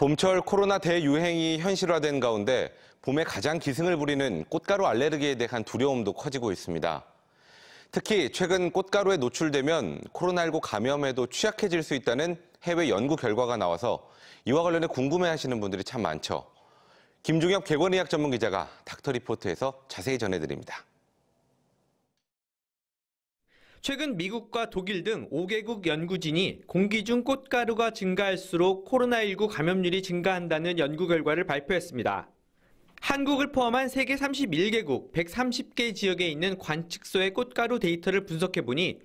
봄철 코로나 대유행이 현실화된 가운데 봄에 가장 기승을 부리는 꽃가루 알레르기에 대한 두려움도 커지고 있습니다. 특히 최근 꽃가루에 노출되면 코로나19 감염에도 취약해질 수 있다는 해외 연구 결과가 나와서 이와 관련해 궁금해하시는 분들이 참 많죠. 김중엽 객원의학 전문 기자가 닥터리포트에서 자세히 전해드립니다. 최근 미국과 독일 등 5개국 연구진이 공기 중 꽃가루가 증가할수록 코로나19 감염률이 증가한다는 연구 결과를 발표했습니다. 한국을 포함한 세계 31개국 130개 지역에 있는 관측소의 꽃가루 데이터를 분석해보니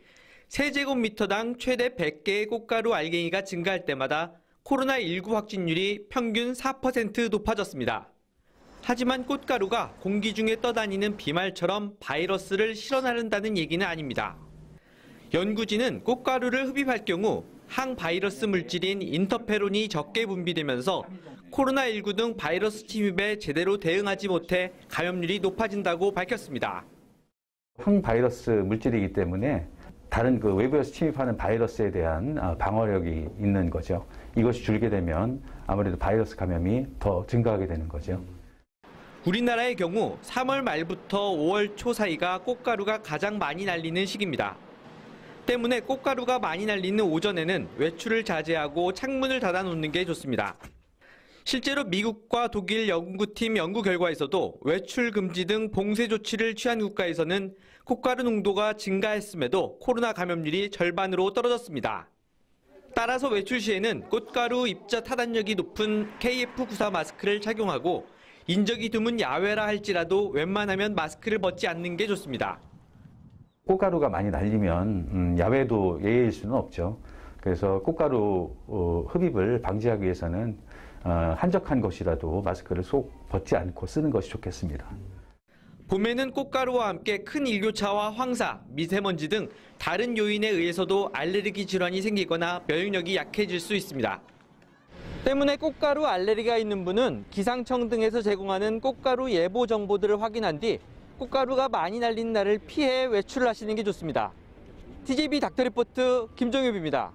세제곱미터당 최대 100개의 꽃가루 알갱이가 증가할 때마다 코로나19 확진율이 평균 4% 높아졌습니다. 하지만 꽃가루가 공기 중에 떠다니는 비말처럼 바이러스를 실어나른다는 얘기는 아닙니다. 연구진은 꽃가루를 흡입할 경우 항바이러스 물질인 인터페론이 적게 분비되면서 코로나19 등 바이러스 침입에 제대로 대응하지 못해 감염률이 높아진다고 밝혔습니다. 항바이러스 물질이기 때문에 다른 외부에서 침입하는 바이러스에 대한 방어력이 있는 거죠. 이것이 줄게 되면 아무래도 바이러스 감염이 더 증가하게 되는 거죠. 우리나라의 경우 3월 말부터 5월 초 사이가 꽃가루가 가장 많이 날리는 시기입니다. 때문에 꽃가루가 많이 날리는 오전에는 외출을 자제하고 창문을 닫아놓는 게 좋습니다. 실제로 미국과 독일 연구팀 연구 결과에서도 외출 금지 등 봉쇄 조치를 취한 국가에서는 꽃가루 농도가 증가했음에도 코로나 감염률이 절반으로 떨어졌습니다. 따라서 외출 시에는 꽃가루 입자 타단력이 높은 KF94 마스크를 착용하고 인적이 드문 야외라 할지라도 웬만하면 마스크를 벗지 않는 게 좋습니다. 꽃가루가 많이 날리면 야외도 예외일 수는 없죠. 그래서 꽃가루 흡입을 방지하기 위해서는 한적한 곳이라도 마스크를 속 벗지 않고 쓰는 것이 좋겠습니다. 봄에는 꽃가루와 함께 큰 일교차와 황사, 미세먼지 등 다른 요인에 의해서도 알레르기 질환이 생기거나 면역력이 약해질 수 있습니다. 때문에 꽃가루 알레르기가 있는 분은 기상청 등에서 제공하는 꽃가루 예보 정보들을 확인한 뒤 꽃가루가 많이 날리는 날을 피해 외출을 하시는 게 좋습니다. TJB 닥터리포트 김종엽입니다.